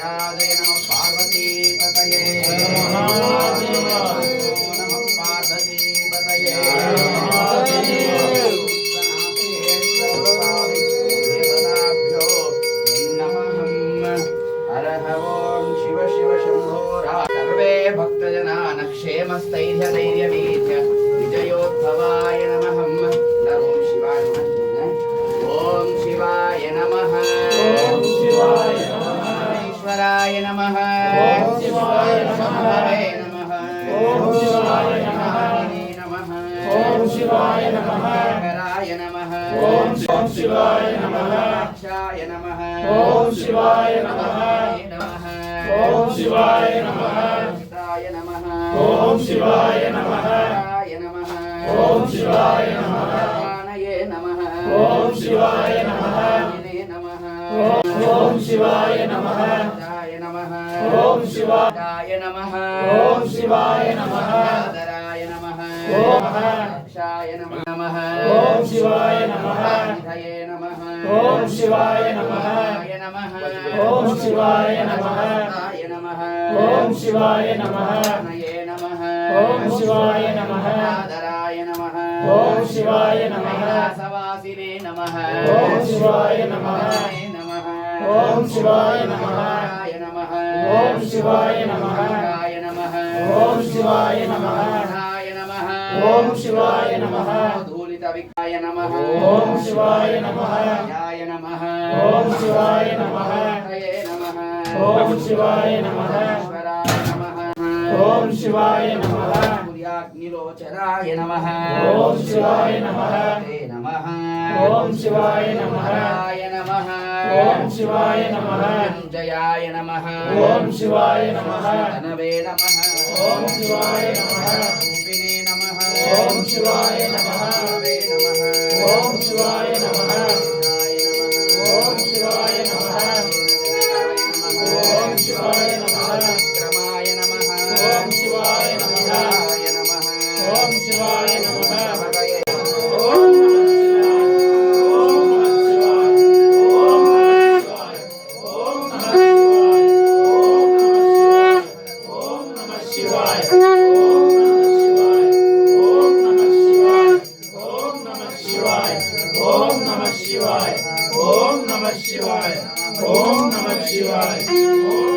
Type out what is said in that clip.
जय नमः पार्वती पतये नमः पार्वती पतये देवताभ्यो नमः हरः ओं शिव शिव शंभो सर्वे भक्तजनान् क्षेमस्थैर्यधैर्यवीर्य विजयोद्भवाय नमः ओं शिवाय नमः ओं शिवाय नमः ओं शिवाय नमः ईश्वराय नमः ओं शिवाय नमः ओं शिवाय नमः ओं शिवाय नमः हराय नमः ओं शिवाय नमः अक्षाय नमः ओं शिवाय नमः ओं शिवाय नमः हिताय नमः ओं शिवाय नमः हराय नमः ओं शिवाय नमः ज्ञानये नमः ओं शिवाय नमः नमः ओं शिवाय नमः दाय नमः ओं शिवाय नमः ओं शिवाय नमः आदराय नमः ओं अक्षाय नमः ओं शिवाय नमः निधये नमः ओं शिवाय नमः ओं शिवाय नमः दाय नमः ओं शिवाय नमः नये नमः ओं शिवाय नमः आदराय नमः ओं शिवाय नमः सवासिने नमः ओं शिवाय नमः ओं शिवाय नमः ओं शिवाय नमः ओं शिवाय नमः ओं शिवाय नमः धूलितविकाय नमः ओं शिवाय नमः याय नमः ओं शिवाय नमः हये नमः ओं शिवाय नमः ईश्वराय नमः ओं शिवाय नमः सूर्याग्निलोचनाय नमः ओं शिवाय नमः ते नमः ओं शिवाय नमः नमः ओं शिवाय नमः जयाय नमः ओं शिवाय नमः तनवे नमः ओं शिवाय नमः रूपिणे नमः ओं शिवाय नमः वे नमः ओं शिवाय नमः ओं शिवाय नमः ओं शिवाय नमः क्रमाय नमः ओं शिवाय नमः ओं शिवाय नमः ओम नमः शिवाय ओम नमः शिवाय ओम नमः शिवाय ओम